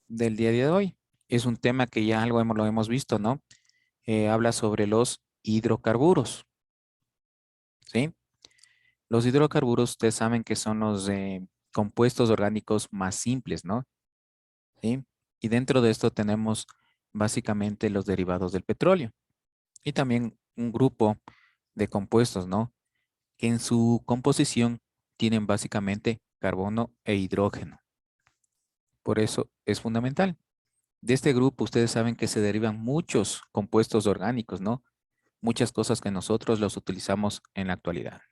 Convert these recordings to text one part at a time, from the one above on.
del día de hoy. Es un tema que ya algo lo hemos visto, ¿no? Habla sobre los hidrocarburos, ¿sí? Los hidrocarburos, ustedes saben que son los compuestos orgánicos más simples, ¿no? ¿Sí? Y dentro de esto tenemos básicamente los derivados del petróleo y también un grupo de compuestos, ¿no? Que en su composición tienen básicamente carbono e hidrógeno. Por eso es fundamental. De este grupo, ustedes saben que se derivan muchos compuestos orgánicos, ¿no? Muchas cosas que nosotros los utilizamos en la actualidad.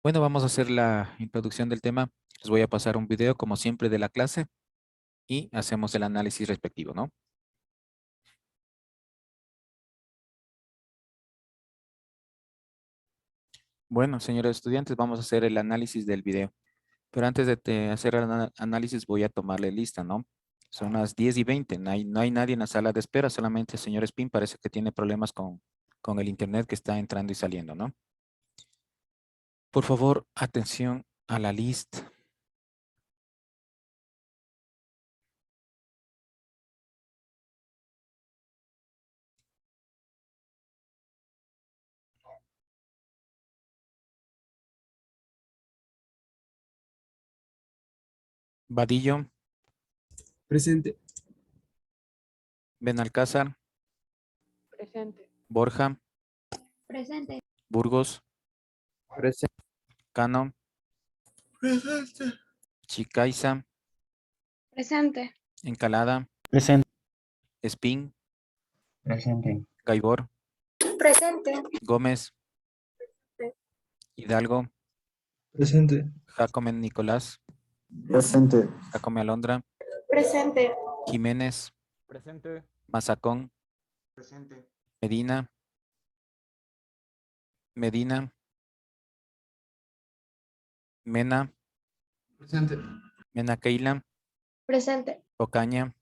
Bueno, vamos a hacer la introducción del tema. Les voy a pasar un video, como siempre, de la clase y hacemos el análisis respectivo, ¿no? Bueno, señores estudiantes, vamos a hacer el análisis del video. Pero antes de hacer el análisis, voy a tomarle lista, ¿no? Son las 10:20. No hay nadie en la sala de espera, solamente el señor Spin parece que tiene problemas con el internet que está entrando y saliendo, ¿no? Por favor, atención a la lista. Vadillo, Presente. Benalcázar, Presente. Borja, Presente. Burgos, Presente. Cano, Presente. Chicaiza, Presente. Encalada, Presente. Spin, Presente. Gaibor, Presente. Gómez, Hidalgo, Presente. Jacome Nicolás, Presente. Jacome Alondra, Presente. Jiménez, Presente. Mazacón, Presente. Medina, Mena, Presente. Mena Keila, Presente. Ocaña,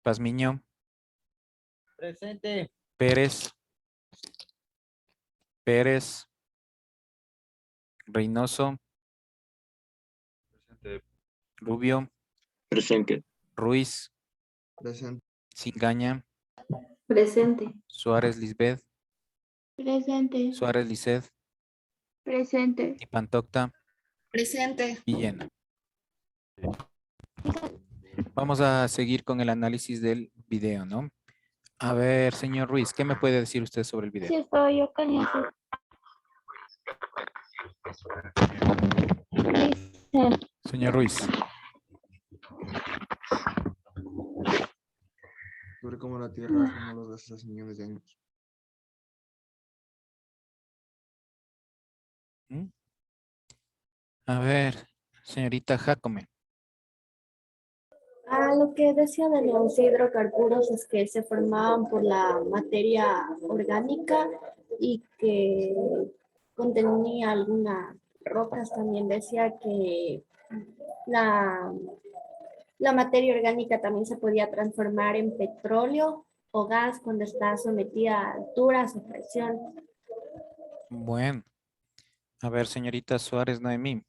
Pazmiño, Presente. Pérez, Reynoso, Presente. Rubio, Presente. Ruiz, Presente. Singaña, Presente. Suárez Lisbeth, Presente. Suárez Lisset, Presente. y Pantocta, Presente. Villena. Vamos a seguir con el análisis del video, ¿no? A ver, señor Ruiz, ¿qué me puede decir usted sobre el Sí, video? estoy yo caliente. Dice, Señor Ruiz, Sobre cómo la Tierra formó los gases hace millones de años. ¿Mm? A ver, señorita Jacome. lo que decía de los hidrocarburos es que se formaban por la materia orgánica y que contenía algunas rocas. También decía que la, la materia orgánica también se podía transformar en petróleo o gas cuando está sometida a alturas o presión. Bueno, a ver, señorita Suárez Noemí.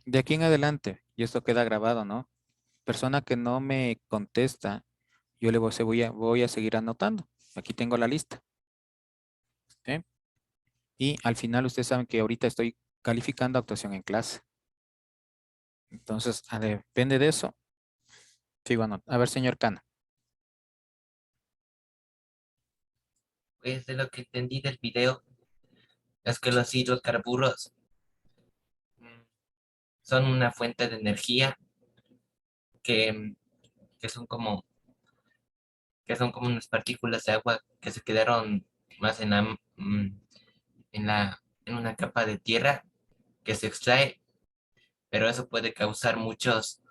De aquí en adelante, y esto queda grabado, ¿no? Persona que no me contesta, yo le voy a seguir anotando. Aquí tengo la lista. ¿Sí? Y al final ustedes saben que ahorita estoy calificando actuación en clase. Entonces, depende de eso. Sigo anotando. A ver, señor Cano. Pues de lo que entendí del video es que los hidrocarburos mm, son una fuente de energía que, que son como, que son como unas partículas de agua que se quedaron más en una capa de tierra que se extrae, pero eso puede causar muchos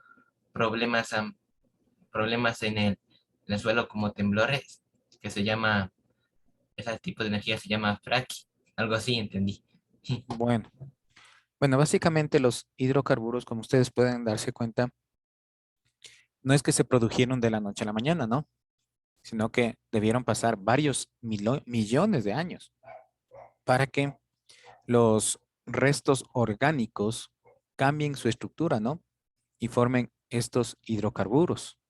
problemas, problemas en el suelo como temblores, que se llama, ese tipo de energía se llama fracking, algo así entendí. Bueno, básicamente los hidrocarburos, como ustedes pueden darse cuenta, no es que se produjeron de la noche a la mañana, ¿no? Sino que debieron pasar varios millones de años para que los restos orgánicos cambien su estructura, ¿no? Y formen estos hidrocarburos.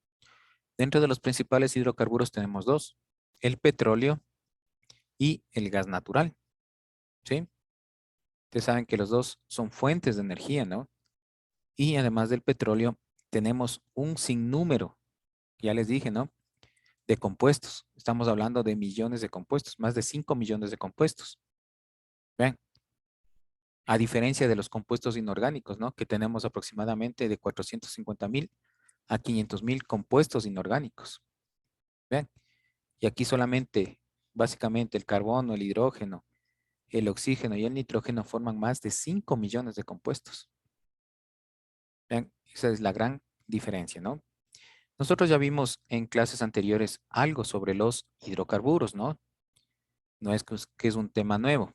Dentro de los principales hidrocarburos tenemos dos, el petróleo y el gas natural, ¿sí? Ustedes saben que los dos son fuentes de energía, ¿no? Y además del petróleo, tenemos un sinnúmero, ya les dije, ¿no? De compuestos. Estamos hablando de millones de compuestos, más de 5 millones de compuestos. Vean, a diferencia de los compuestos inorgánicos, ¿no? Que tenemos aproximadamente de 450,000 a 500,000 compuestos inorgánicos. Vean, y aquí solamente, básicamente, el carbono, el hidrógeno, el oxígeno y el nitrógeno forman más de 5 millones de compuestos. Vean, esa es la gran diferencia, ¿no? Nosotros ya vimos en clases anteriores algo sobre los hidrocarburos, ¿no? No es que es un tema nuevo.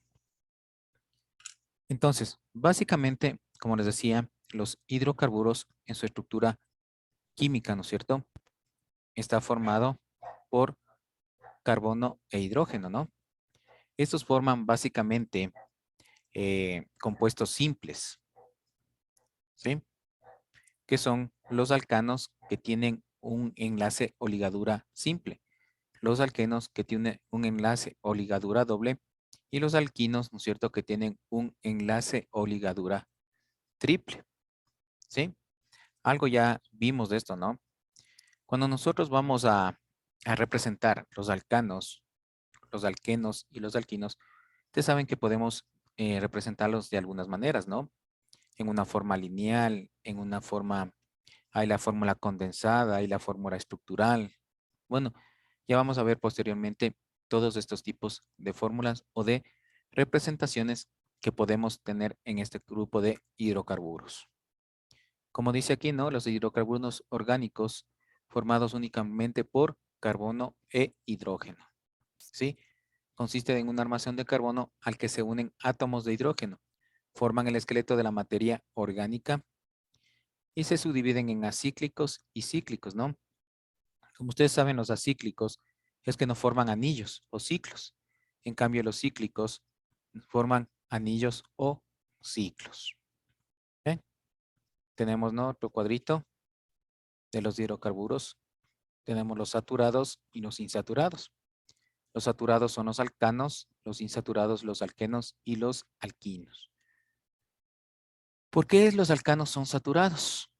Entonces, básicamente, como les decía, los hidrocarburos en su estructura química, ¿no es cierto? Está formado por carbono e hidrógeno, ¿no? Estos forman básicamente compuestos simples, ¿sí? Que son los alcanos que tienen un enlace o ligadura simple, los alquenos que tienen un enlace o ligadura doble y los alquinos, ¿no es cierto?, que tienen un enlace o ligadura triple, ¿sí? Algo ya vimos de esto, ¿no? Cuando nosotros vamos a representar los alcanos, los alquenos y los alquinos, ustedes saben que podemos representarlos de algunas maneras, ¿no? En una forma lineal, en una forma, hay la fórmula condensada, hay la fórmula estructural. Bueno, ya vamos a ver posteriormente todos estos tipos de fórmulas o de representaciones que podemos tener en este grupo de hidrocarburos. Como dice aquí, ¿no? Los hidrocarburos orgánicos formados únicamente por carbono e hidrógeno, ¿sí? Consiste en una armación de carbono al que se unen átomos de hidrógeno. Forman el esqueleto de la materia orgánica y se subdividen en acíclicos y cíclicos, ¿no? Como ustedes saben, los acíclicos es que no forman anillos o ciclos. En cambio, los cíclicos forman anillos o ciclos. ¿Ven? Tenemos, ¿no?, otro cuadrito de los hidrocarburos. Tenemos los saturados y los insaturados. Los saturados son los alcanos, los insaturados los alquenos y los alquinos. ¿Por qué los alcanos son saturados?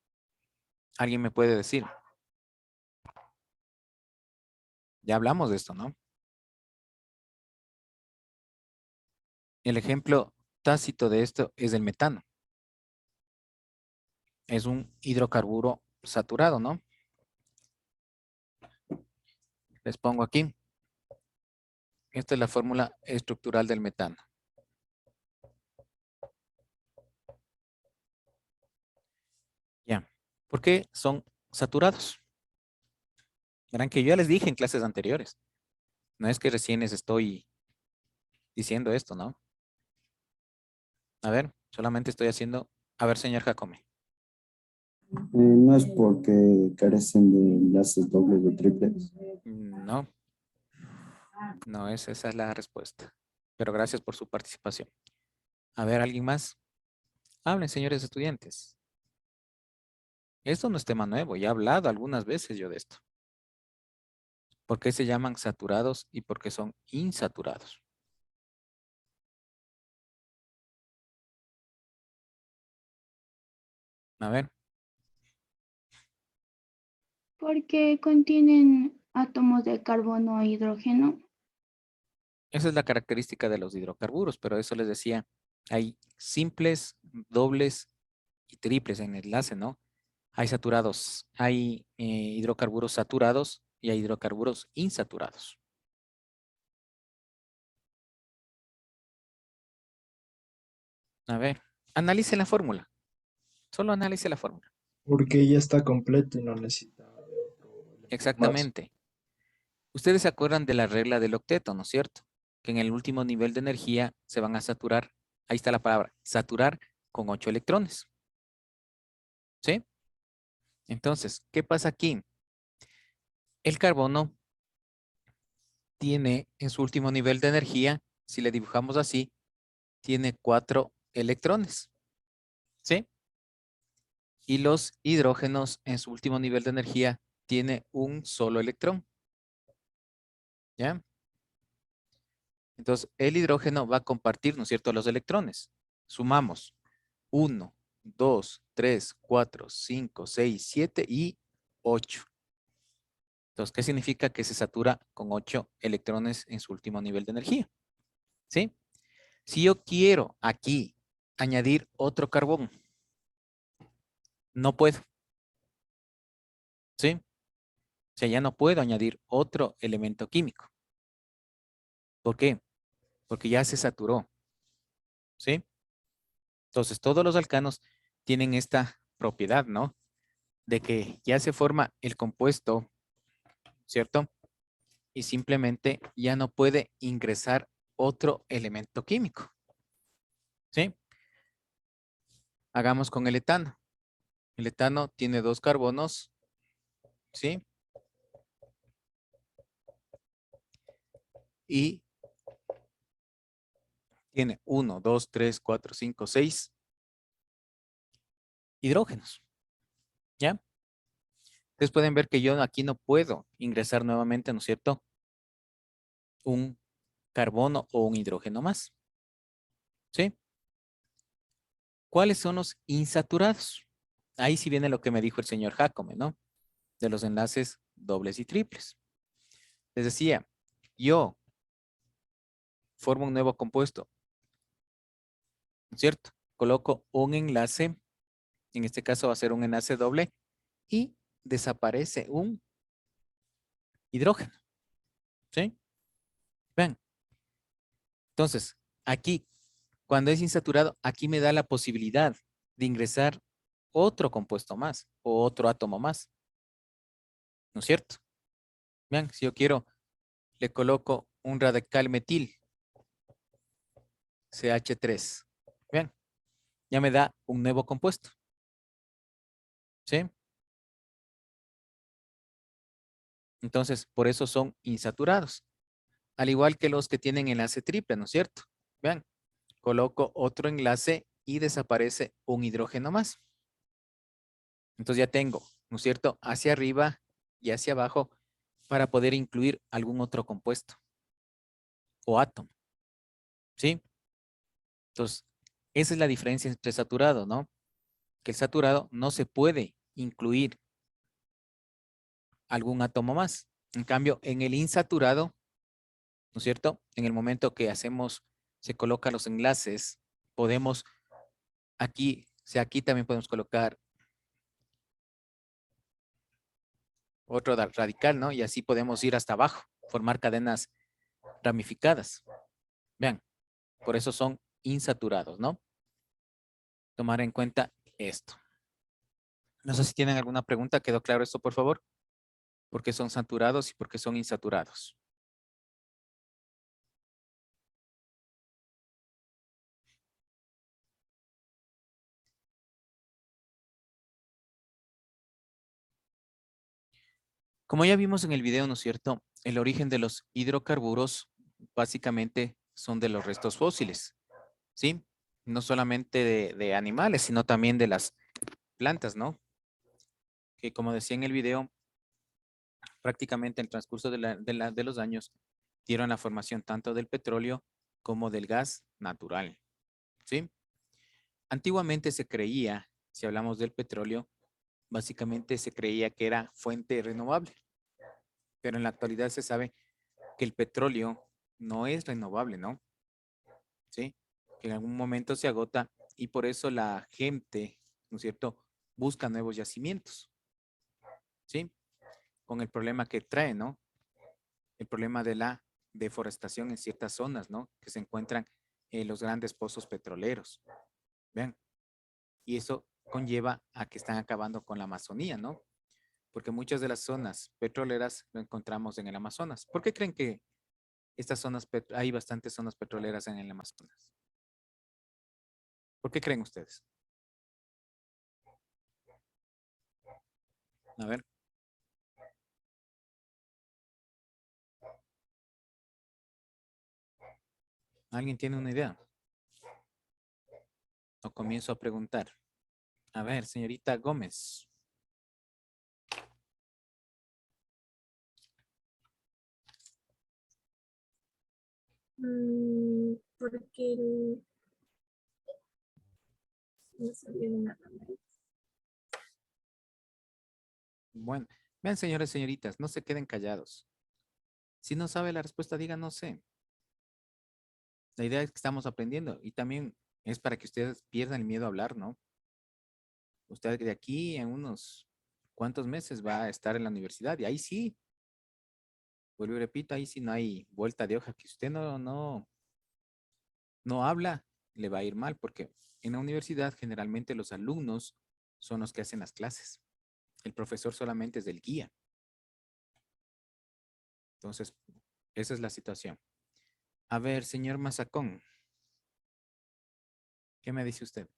¿Alguien me puede decir? Ya hablamos de esto, ¿no? El ejemplo tácito de esto es el metano. Es un hidrocarburo saturado, ¿no? Les pongo aquí. Esta es la fórmula estructural del metano. Ya. ¿Por qué son saturados? Verán que yo ya les dije en clases anteriores. No es que recién les estoy diciendo esto, ¿no? A ver, solamente estoy haciendo... A ver, señor Jacome. No es porque carecen de enlaces dobles o triples. No, no es esa es la respuesta. Pero gracias por su participación. A ver, ¿alguien más? Hablen, señores estudiantes. Esto no es tema nuevo. Ya he hablado algunas veces yo de esto. ¿Por qué se llaman saturados y por qué son insaturados? A ver, Porque contienen átomos de carbono e hidrógeno. esa es la característica de los hidrocarburos, pero eso les decía, hay simples, dobles y triples en el enlace, ¿no? Hay saturados, hay hidrocarburos saturados y hay hidrocarburos insaturados. A ver, analice la fórmula. Solo analice la fórmula. Porque ya está completo y no necesita de otro elemento más. Exactamente. Ustedes se acuerdan de la regla del octeto, ¿no es cierto? Que en el último nivel de energía se van a saturar, ahí está la palabra, saturar con 8 electrones. ¿Sí? Entonces, ¿qué pasa aquí? El carbono tiene en su último nivel de energía, si le dibujamos así, tiene 4 electrones, ¿sí? Y los hidrógenos en su último nivel de energía tiene un solo electrón, ¿ya? Entonces, el hidrógeno va a compartir, ¿no es cierto?, los electrones. Sumamos 1, 2, 3, 4, 5, 6, 7 y 8. Entonces, ¿qué significa? Que se satura con 8 electrones en su último nivel de energía, ¿sí? Si yo quiero aquí añadir otro carbón, no puedo, ¿sí? O sea, ya no puedo añadir otro elemento químico. ¿Por qué? Porque ya se saturó, ¿sí? Entonces, todos los alcanos tienen esta propiedad, ¿no? De que ya se forma el compuesto, ¿cierto? Y simplemente ya no puede ingresar otro elemento químico, ¿sí? Hagamos con el etano. El etano tiene 2 carbonos, ¿sí? Y tiene 1, 2, 3, 4, 5, 6 hidrógenos, ¿ya? Ustedes pueden ver que yo aquí no puedo ingresar nuevamente, ¿no es cierto?, un carbono o un hidrógeno más, ¿sí? ¿Cuáles son los insaturados? Ahí sí viene lo que me dijo el señor Jacome, ¿no? De los enlaces dobles y triples. Les decía, yo formo un nuevo compuesto, ¿no es cierto? Coloco un enlace, en este caso va a ser un enlace doble, y desaparece un hidrógeno, ¿sí? Vean. Entonces, aquí, cuando es insaturado, aquí me da la posibilidad de ingresar otro compuesto más o otro átomo más, ¿no es cierto? Vean, si yo quiero, le coloco un radical metil, CH3. Vean, ya me da un nuevo compuesto, ¿sí? Entonces, por eso son insaturados. Al igual que los que tienen enlace triple, ¿no es cierto? Vean, coloco otro enlace y desaparece un hidrógeno más. Entonces ya tengo, ¿no es cierto?, hacia arriba y hacia abajo para poder incluir algún otro compuesto o átomo, ¿sí? Entonces, esa es la diferencia entre saturado, ¿no? Que el saturado no se puede incluir algún átomo más. En cambio, en el insaturado, ¿no es cierto?, en el momento que hacemos, se colocan los enlaces, podemos aquí, o sea, aquí también podemos colocar otro radical, ¿no? Y así podemos ir hasta abajo, formar cadenas ramificadas. Vean, por eso son insaturados, ¿no? Tomar en cuenta esto. No sé si tienen alguna pregunta. ¿Quedó claro esto, por favor? ¿Por qué son saturados y por qué son insaturados? Como ya vimos en el video, ¿no es cierto?, el origen de los hidrocarburos básicamente son de los restos fósiles, ¿sí? No solamente de animales, sino también de las plantas, ¿no? Que como decía en el video, prácticamente en el transcurso de los años dieron la formación tanto del petróleo como del gas natural, ¿sí? Antiguamente se creía, si hablamos del petróleo, básicamente se creía que era fuente renovable, pero en la actualidad se sabe que el petróleo no es renovable, ¿no? ¿Sí? Que en algún momento se agota y por eso la gente, ¿no es cierto?, busca nuevos yacimientos, ¿sí? Con el problema que trae, ¿no? El problema de la deforestación en ciertas zonas, ¿no? Que se encuentran en los grandes pozos petroleros. Vean, y eso conlleva a que están acabando con la Amazonía, ¿no? Porque muchas de las zonas petroleras lo encontramos en el Amazonas. ¿Por qué creen que estas zonas, hay bastantes zonas petroleras en el Amazonas? ¿Por qué creen ustedes? A ver. ¿Alguien tiene una idea? O comienzo a preguntar. A ver, señorita Gómez. Porque no sabía nada. Bueno, vean, señores y señoritas, no se queden callados. Si no sabe la respuesta, diga no sé. La idea es que estamos aprendiendo y también es para que ustedes pierdan el miedo a hablar, ¿no? Usted de aquí en unos cuantos meses va a estar en la universidad y ahí sí, vuelvo y repito, ahí sí no hay vuelta de hoja. Que usted no habla, le va a ir mal porque en la universidad generalmente los alumnos son los que hacen las clases. El profesor solamente es del guía. Entonces, esa es la situación. A ver, señor Mazacón, ¿qué me dice usted?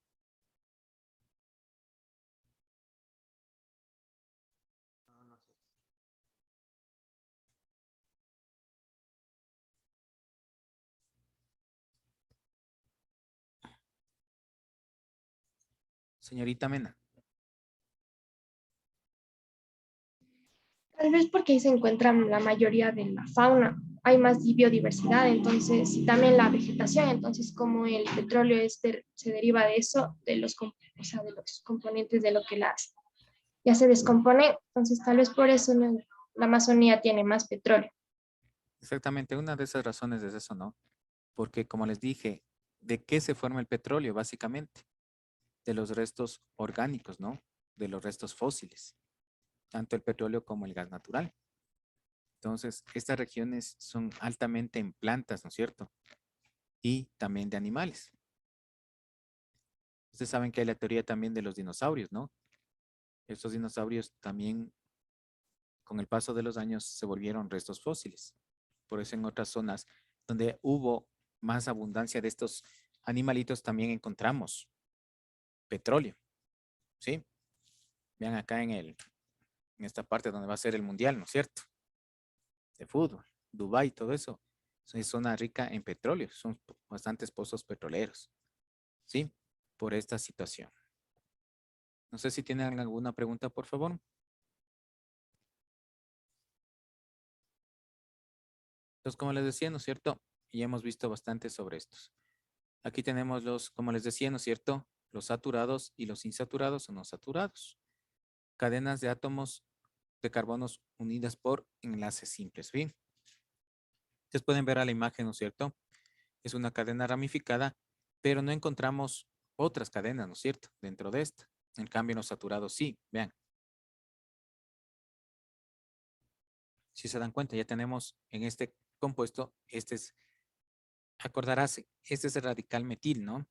Señorita Mena. Tal vez porque ahí se encuentran la mayoría de la fauna, hay más biodiversidad, entonces, y también la vegetación, entonces como el petróleo se deriva de eso, o sea, de los componentes de lo que ya se descompone, entonces tal vez por eso la Amazonía tiene más petróleo. Exactamente, una de esas razones es eso, ¿no? Porque como les dije, ¿de qué se forma el petróleo? Básicamente, de los restos orgánicos, ¿no? De los restos fósiles, tanto el petróleo como el gas natural. Entonces, estas regiones son altamente en plantas, ¿no es cierto? Y también de animales. Ustedes saben que hay la teoría también de los dinosaurios, ¿no? Estos dinosaurios también, con el paso de los años, se volvieron restos fósiles. Por eso en otras zonas donde hubo más abundancia de estos animalitos también encontramos petróleo, ¿sí? Vean acá en esta parte donde va a ser el mundial, ¿no es cierto? De fútbol, Dubái, todo eso. Es zona rica en petróleo, son bastantes pozos petroleros, ¿sí? Por esta situación. No sé si tienen alguna pregunta, por favor. Entonces, como les decía, ¿no es cierto? Y hemos visto bastante sobre estos. Aquí tenemos los, como les decía, ¿no es cierto? Los saturados y los insaturados o no saturados. Cadenas de átomos de carbonos unidas por enlaces simples, ¿sí? Ustedes pueden ver a la imagen, ¿no es cierto? Es una cadena ramificada, pero no encontramos otras cadenas, ¿no es cierto? Dentro de esta. En cambio, en los saturados sí, vean. Si se dan cuenta, ya tenemos en este compuesto, este es, acordarás, este es el radical metil, ¿no?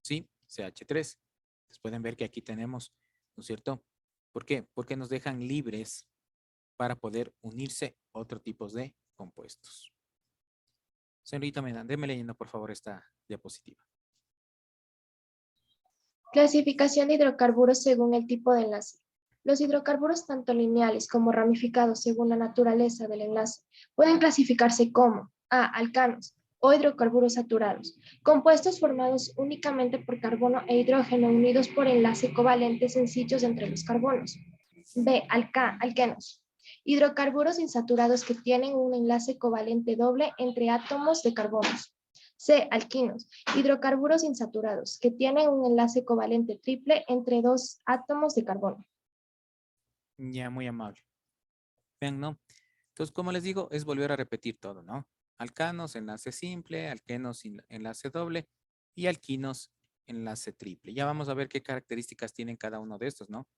Sí, CH3. Entonces pueden ver que aquí tenemos, ¿no es cierto? ¿Por qué? Porque nos dejan libres para poder unirse otro tipos de compuestos. Señorita Mena, déme leyendo por favor esta diapositiva. Clasificación de hidrocarburos según el tipo de enlace. Los hidrocarburos, tanto lineales como ramificados según la naturaleza del enlace, pueden clasificarse como A. Alcanos o hidrocarburos saturados, compuestos formados únicamente por carbono e hidrógeno unidos por enlace covalente sencillos entre los carbonos. B. Alquenos. Hidrocarburos insaturados que tienen un enlace covalente doble entre átomos de carbonos. C. Alquinos. Hidrocarburos insaturados que tienen un enlace covalente triple entre dos átomos de carbono. Ya, muy amable. Vean, ¿no? Entonces, como les digo, es volver a repetir todo, ¿no? Alcanos, enlace simple, alquenos, enlace doble y alquinos, enlace triple. Ya vamos a ver qué características tienen cada uno de estos, ¿no?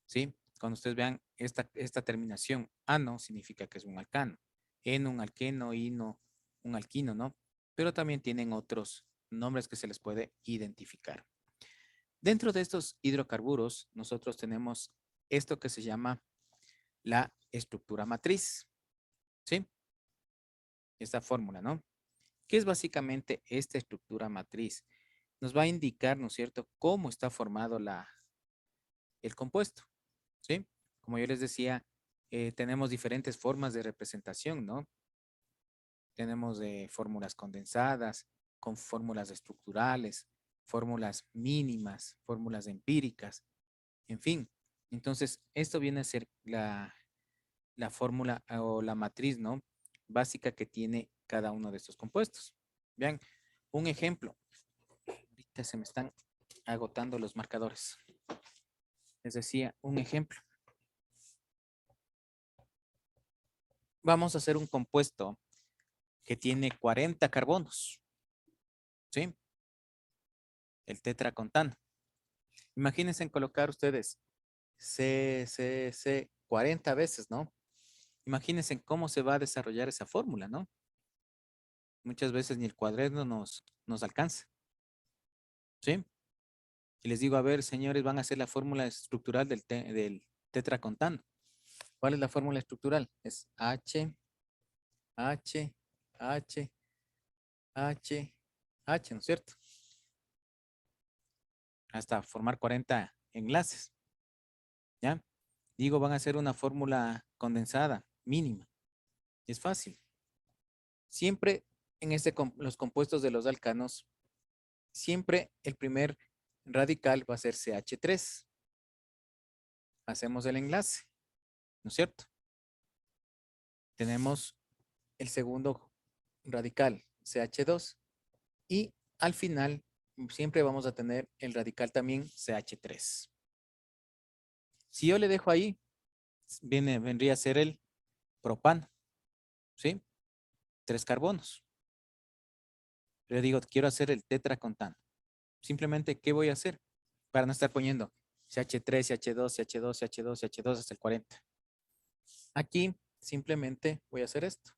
¿Sí? Cuando ustedes vean esta terminación, ano significa que es un alcano, eno un alqueno, ino un alquino, ¿no? Pero también tienen otros nombres que se les puede identificar. Dentro de estos hidrocarburos, nosotros tenemos esto que se llama la estructura matriz, ¿sí? Esta fórmula, ¿no? ¿Qué es básicamente esta estructura matriz? Nos va a indicar, ¿no es cierto?, cómo está formado el compuesto, ¿sí? como yo les decía, tenemos diferentes formas de representación, ¿no? Tenemos fórmulas condensadas, con fórmulas estructurales, fórmulas mínimas, fórmulas empíricas, en fin. Entonces, esto viene a ser la fórmula o la matriz, ¿no? Básica que tiene cada uno de estos compuestos. Vean, un ejemplo. Ahorita se me están agotando los marcadores. Les decía, un ejemplo. Vamos a hacer un compuesto que tiene 40 carbonos. ¿Sí? El tetracontano. Imagínense en colocar ustedes C 40 veces, ¿no? Imagínense en cómo se va a desarrollar esa fórmula, ¿no? Muchas veces ni el cuaderno nos alcanza. ¿Sí? Y les digo, a ver, señores, van a hacer la fórmula estructural del tetracontano. ¿Cuál es la fórmula estructural? Es H, H, H, H, H, ¿no es cierto? Hasta formar 40 enlaces. ¿Ya? Digo, van a hacer una fórmula condensada, mínima. Es fácil. Siempre en los compuestos de los alcanos, siempre el primer radical va a ser CH3. Hacemos el enlace, ¿no es cierto? Tenemos el segundo radical, CH2, y al final siempre vamos a tener el radical también CH3. Si yo le dejo ahí, vendría a ser el propano, ¿sí? 3 carbonos. Le digo, quiero hacer el tetracontano. Simplemente, ¿qué voy a hacer? Para no estar poniendo CH3, CH2, CH2, CH2, CH2 hasta el 40. Aquí simplemente voy a hacer esto.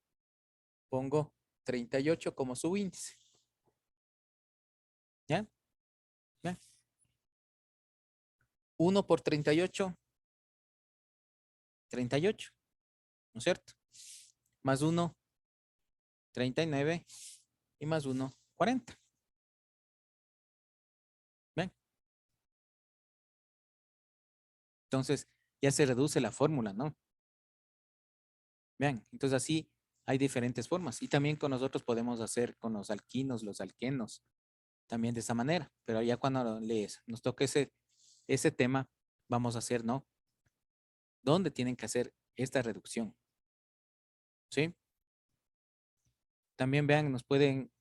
Pongo 38 como subíndice. ¿Ya? ¿Ya? 1 por 38, 38, ¿no es cierto? Más 1, 39 y más 1, 40. ¿Ven? Entonces ya se reduce la fórmula, ¿no? Vean, entonces así hay diferentes formas. Y también con nosotros podemos hacer con los alquinos, los alquenos, también de esa manera. Pero ya cuando nos toque ese tema, vamos a hacer, ¿no? ¿Dónde tienen que hacer esta reducción? ¿Sí? También vean,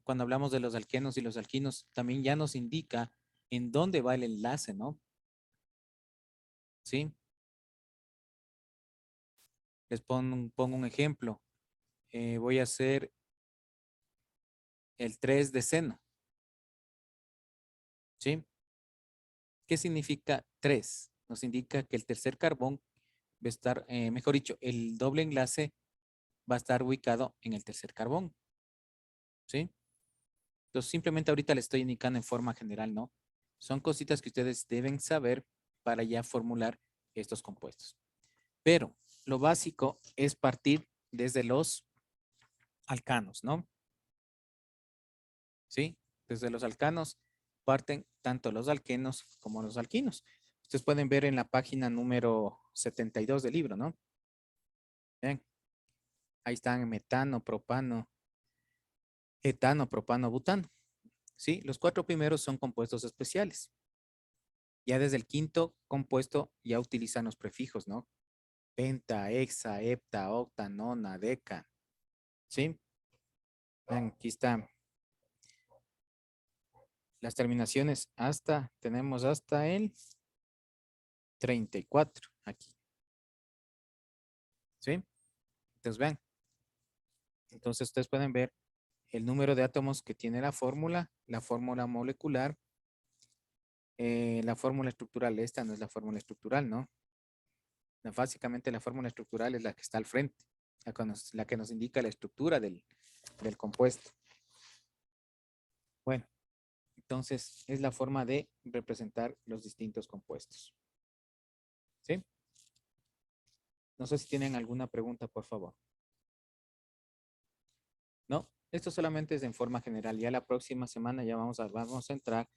cuando hablamos de los alquenos y los alquinos, también ya nos indica en dónde va el enlace, ¿no? ¿Sí? Les pongo un ejemplo. Voy a hacer el 3 de seno. ¿Sí? ¿Qué significa 3? Nos indica que el tercer carbón va a estar, mejor dicho, el doble enlace va a estar ubicado en el tercer carbón. ¿Sí? Entonces, simplemente ahorita le estoy indicando en forma general, ¿no? Son cositas que ustedes deben saber para ya formular estos compuestos. Pero lo básico es partir desde los alcanos, ¿no? ¿Sí? Desde los alcanos parten tanto los alquenos como los alquinos. Ustedes pueden ver en la página número 72 del libro, ¿no? Ven, ahí están metano, propano, etano, propano, butano. ¿Sí? Los 4 primeros son compuestos especiales. Ya desde el quinto compuesto ya utilizan los prefijos, ¿no? Penta, hexa, hepta, octa, nona, deca. ¿Sí? Ven, aquí están las terminaciones tenemos hasta el 34 aquí. ¿Sí? Entonces vean. Entonces ustedes pueden ver el número de átomos que tiene la fórmula molecular, la fórmula estructural. Esta no es la fórmula estructural, ¿no? Básicamente la fórmula estructural es la que está al frente, la que nos indica la estructura del compuesto. Bueno, entonces es la forma de representar los distintos compuestos. ¿Sí? No sé si tienen alguna pregunta, por favor. No, esto solamente es en forma general. Ya la próxima semana ya vamos a entrar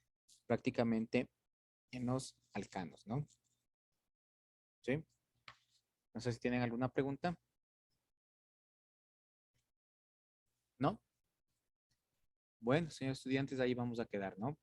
prácticamente en los alcanos, ¿no? ¿Sí? No sé si tienen alguna pregunta. ¿No? Bueno, señores estudiantes, ahí vamos a quedar, ¿no?